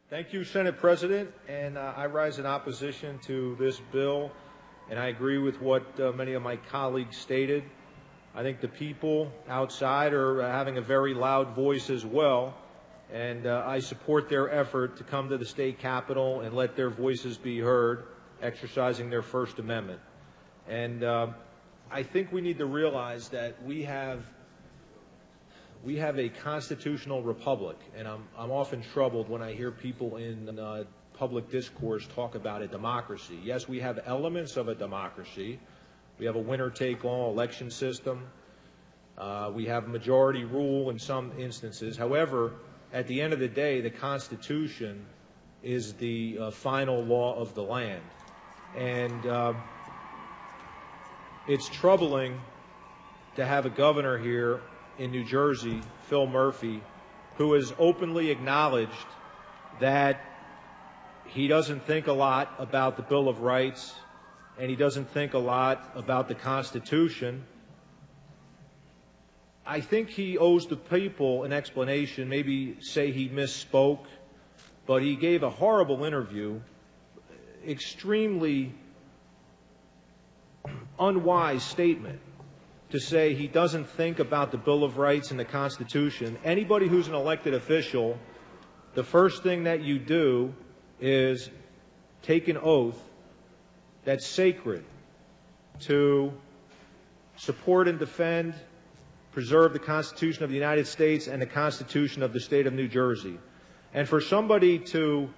Thank you, Senate President. And I rise in opposition to this bill, and I agree with what many of my colleagues stated. I think the people outside are having a very loud voice as well, and I support their effort to come to the state capitol and let their voices be heard, exercising their First Amendment. And I think we need to realize that we have a constitutional republic, and I'm often troubled when I hear people in public discourse talk about a democracy. Yes, we have elements of a democracy. We have a winner-take-all election system. We have majority rule in some instances. However, at the end of the day, the Constitution is the final law of the land. And it's troubling to have a governor here in New Jersey, Phil Murphy, who has openly acknowledged that he doesn't think a lot about the Bill of Rights and he doesn't think a lot about the Constitution. I think he owes the people an explanation, maybe say he misspoke, but he gave a horrible interview, extremely unwise statement to say he doesn't think about the Bill of Rights and the Constitution. Anybody who's an elected official, the first thing that you do is take an oath that's sacred to support and defend, preserve the Constitution of the United States and the Constitution of the state of New Jersey. And for somebody to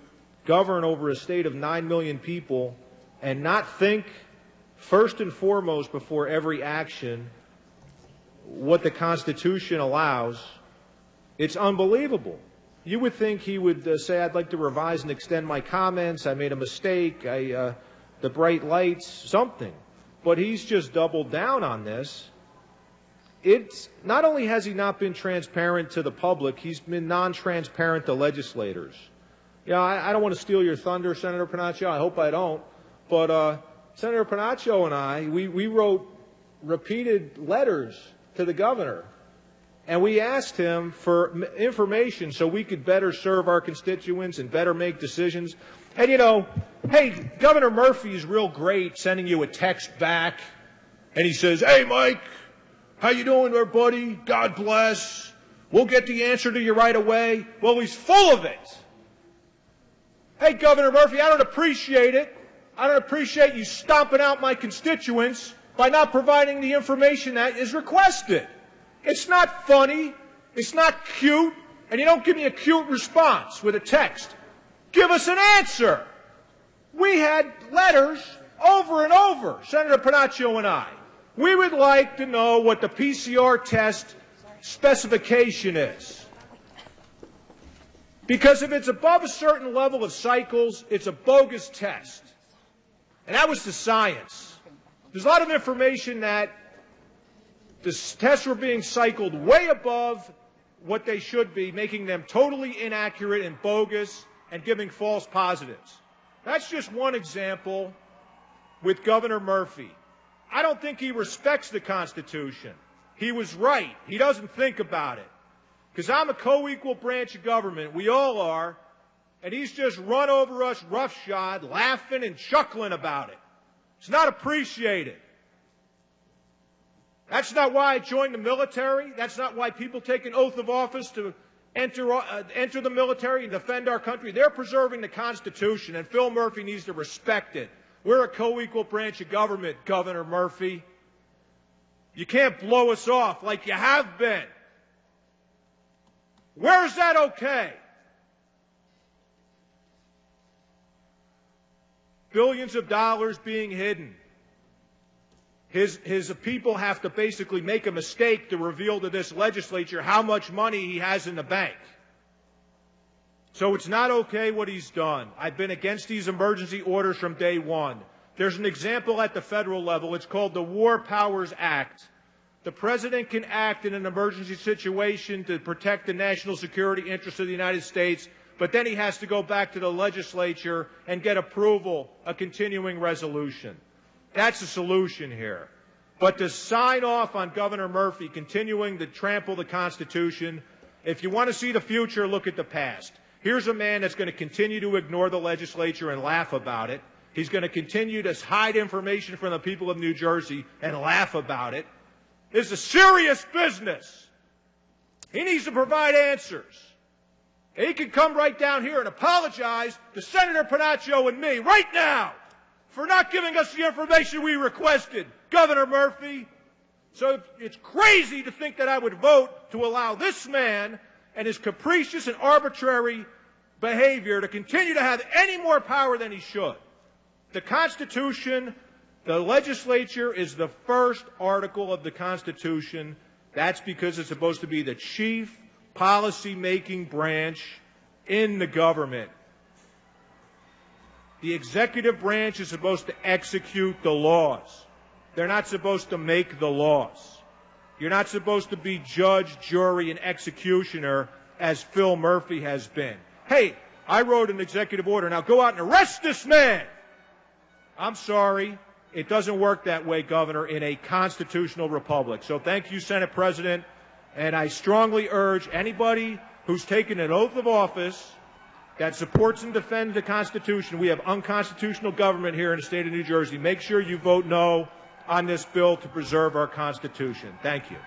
govern over a state of 9 million people and not think first and foremost before every action what the Constitution allows, it's unbelievable. You would think he would say, I'd like to revise and extend my comments, I made a mistake, the bright lights, something. But he's just doubled down on this. It's not only has he not been transparent to the public, he's been non-transparent to legislators. You know, I don't want to steal your thunder, Senator Panaccio. I hope I don't. But Senator Panaccio and I, we wrote repeated letters to the governor, and we asked him for information so we could better serve our constituents and better make decisions. And, you know, hey, Governor Murphy is real great sending you a text back, and he says, hey, Mike, how you doing there, buddy? God bless. We'll get the answer to you right away. Well, he's full of it. Hey, Governor Murphy, I don't appreciate it. I don't appreciate you stomping out my constituents by not providing the information that is requested. It's not funny. It's not cute. And you don't give me a cute response with a text. Give us an answer. We had letters over and over, Senator Panaccio and I. We would like to know what the PCR test specification is. Because if it's above a certain level of cycles, it's a bogus test. And that was the science. There's a lot of information that the tests were being cycled way above what they should be, making them totally inaccurate and bogus and giving false positives. That's just one example with Governor Murphy. I don't think he respects the Constitution. He was right. He doesn't think about it. Because I'm a co-equal branch of government. We all are. And he's just run over us roughshod, laughing and chuckling about it. It's not appreciated. That's not why I joined the military. That's not why people take an oath of office to enter the military and defend our country. They're preserving the Constitution, and Phil Murphy needs to respect it. We're a co-equal branch of government, Governor Murphy. You can't blow us off like you have been. Where is that okay? Billions of dollars being hidden. His people have to basically make a mistake to reveal to this legislature how much money he has in the bank. So it's not okay what he's done. I've been against these emergency orders from day one. There's an example at the federal level. It's called the War Powers Act. The president can act in an emergency situation to protect the national security interests of the United States, but then he has to go back to the legislature and get approval, a continuing resolution. That's the solution here. But to sign off on Governor Murphy continuing to trample the Constitution, if you want to see the future, look at the past. Here's a man that's going to continue to ignore the legislature and laugh about it. He's going to continue to hide information from the people of New Jersey and laugh about it. This is a serious business. He needs to provide answers. He can come right down here and apologize to Senator Panaccio and me right now for not giving us the information we requested, Governor Murphy. So it's crazy to think that I would vote to allow this man and his capricious and arbitrary behavior to continue to have any more power than he should. The Constitution, the legislature is the first article of the Constitution. That's because it's supposed to be the chief policy-making branch in the government. The executive branch is supposed to execute the laws. They're not supposed to make the laws. You're not supposed to be judge, jury, and executioner as Phil Murphy has been. Hey, I wrote an executive order. Now go out and arrest this man. I'm sorry. It doesn't work that way, Governor, in a constitutional republic. So thank you, Senate President. And I strongly urge anybody who's taken an oath of office that supports and defends the Constitution. We have unconstitutional government here in the state of New Jersey. Make sure you vote no on this bill to preserve our Constitution. Thank you.